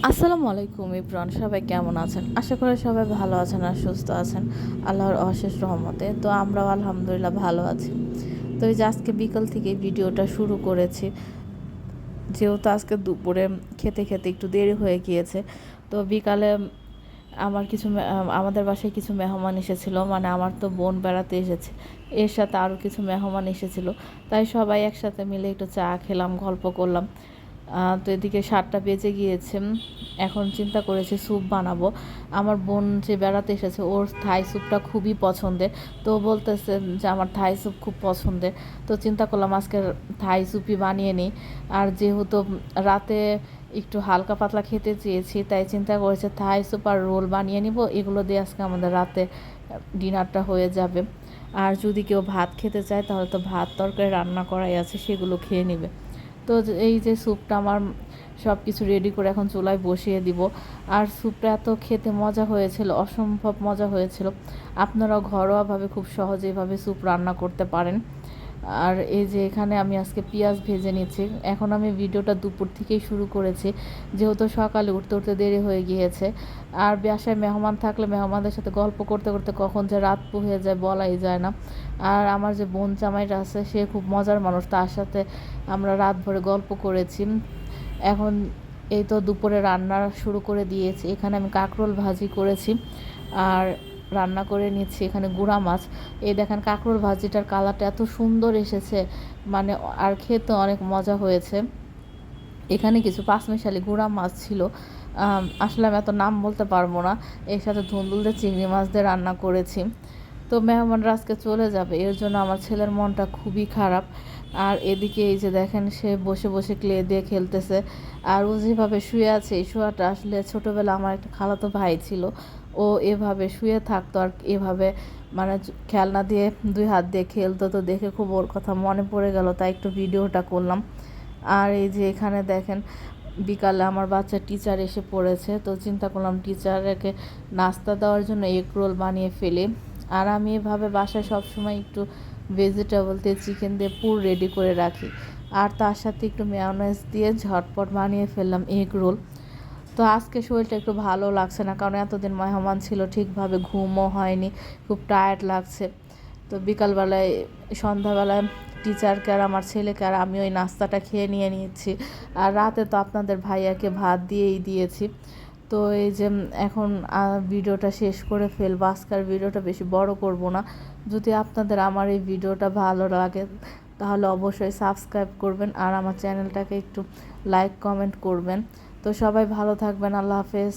আসসালামু আলাইকুম ইব্রান, সবাই কেমন আছেন? আশা করি সবাই ভালো আছেন আর সুস্থ আছেন আল্লাহর অশেষ রহমতে। তো আমরাও আলহামদুলিল্লাহ ভালো আছি। তো এই যে আজকে বিকাল থেকে ভিডিওটা শুরু করেছি, যেহেতু আজকে দুপুরে খেতে খেতে একটু দেরি হয়ে গিয়েছে। তো বিকালে আমাদের বাসায় কিছু মেহমান এসেছিলো, মানে আমার তো বোন বেড়াতে এসেছে, এর সাথে আরও কিছু মেহমান এসেছিলো। তাই সবাই একসাথে মিলে একটু চা খেলাম, গল্প করলাম। তো এদিকে 7টা বেজে গিয়েছে। এখন চিন্তা করেছি স্যুপ বানাবো। আমার বোন যে বেড়াতে এসেছে ওর থাই স্যুপটা খুবই পছন্দের। তো বলতেছে যে আমার থাই স্যুপ খুব পছন্দের। তো চিন্তা করলাম আজকে থাই স্যুপই বানিয়ে নিই। আর যেহেতু রাতে একটু হালকা পাতলা খেতে চেয়েছি, তাই চিন্তা করেছে থাই স্যুপ আর রোল বানিয়ে নিব, এগুলো দিয়ে আজকে আমাদের রাতে ডিনারটা হয়ে যাবে। আর যদি কেউ ভাত খেতে চায় তাহলে তো ভাত তরকারি রান্না করাই আছে, সেগুলো খেয়ে নেবে। তো এই যে স্যুপটা আমার সব কিছু রেডি করে এখন চুলায় বসিয়ে দিব। আর স্যুপটা এত খেতে মজা হয়েছিল, অসম্ভব মজা হয়েছিল। আপনারাও ঘরোয়াভাবে খুব সহজে এভাবে স্যুপ রান্না করতে পারেন। আর এই যে এখানে আমি আজকে পেঁয়াজ ভেজে নিচ্ছি। এখন আমি ভিডিওটা দুপুর থেকেই শুরু করেছি, যেহেতু সকালে উঠতে উঠতে দেরি হয়ে গিয়েছে। আর বাসায় মেহমান থাকলে মেহমানদের সাথে গল্প করতে করতে কখন যে রাত হয়ে যায় বলাই যায় না। আর আমার যে বোন জামাইটা আছে সে খুব মজার মানুষ, তার সাথে আমরা রাত ভরে গল্প করেছি। এখন এই তো দুপুরে রান্না শুরু করে দিয়েছি। এখানে আমি কাঁকরোল ভাজি করেছি আর রান্না করে নিচ্ছি এখানে গুঁড়া মাছ। এই দেখেন কাঁকরোল ভাজিটার কালারটা এত সুন্দর এসেছে, মানে আর খেতে অনেক মজা হয়েছে। এখানে কিছু পাঁচমিশালি গুঁড়া মাছ ছিল, আসলে আমি এত নাম বলতে পারবো না। এর সাথে ধুন্দুল দিয়ে চিংড়ি মাছ দিয়ে রান্না করেছি। তো মেহমানরা আজকে চলে যাবে, এর জন্য আমার ছেলের মনটা খুবই খারাপ। আর এদিকে এই যে দেখেন সে বসে বসে ক্লে দিয়ে খেলতেছে। আর ও যেভাবে শুয়ে আছে, এই শোয়াটা আসলে ছোটোবেলা আমার একটা খালাতো ভাই ছিল, ও এভাবে শুয়ে থাকতো আর এভাবে মানে খেলনা দিয়ে 2 হাত দিয়ে খেলতো। তো দেখে খুব ওর কথা মনে পড়ে গেল, তাই একটু ভিডিওটা করলাম। আর এই যে এখানে দেখেন বিকালে আমার বাচ্চা টিচার এসে পড়েছে, তো চিন্তা করলাম টিচারকে নাস্তা দেওয়ার জন্য এগ রোল বানিয়ে ফেলি। আর আমি এভাবে বাসায় সবসময় একটু ভেজিটেবল দিয়ে চিকেন দিয়ে পুর রেডি করে রাখি, আর তার সাথে একটু মেয়োনেজ দিয়ে ঝটপট বানিয়ে ফেললাম এগ রোল। তো আজকে শরীরটা একটু ভালো লাগছে না, কারণ এতদিন মেহমান ছিল, ঠিকভাবে ঘুমও হয়নি, খুব টায়ার্ড লাগছে। তো বিকালবেলায় সন্ধ্যাবেলায় টিচারকে আর আমার ছেলেকে আর আমি ওই নাস্তাটা খেয়ে নিয়ে নিয়েছি। আর রাতে তো আপনাদের ভাইয়াকে ভাত দিয়েই দিয়েছি। তো এই যে এখন ভিডিওটা শেষ করে ফেলবো, আজকের ভিডিওটা বেশি বড় করব না। যদি আপনাদের আমার এই ভিডিওটা ভালো লাগে তাহলে অবশ্যই সাবস্ক্রাইব করবেন আর আমার চ্যানেলটাকে একটু লাইক কমেন্ট করবেন। তো সবাই ভালো থাকবেন, আল্লাহ হাফেজ।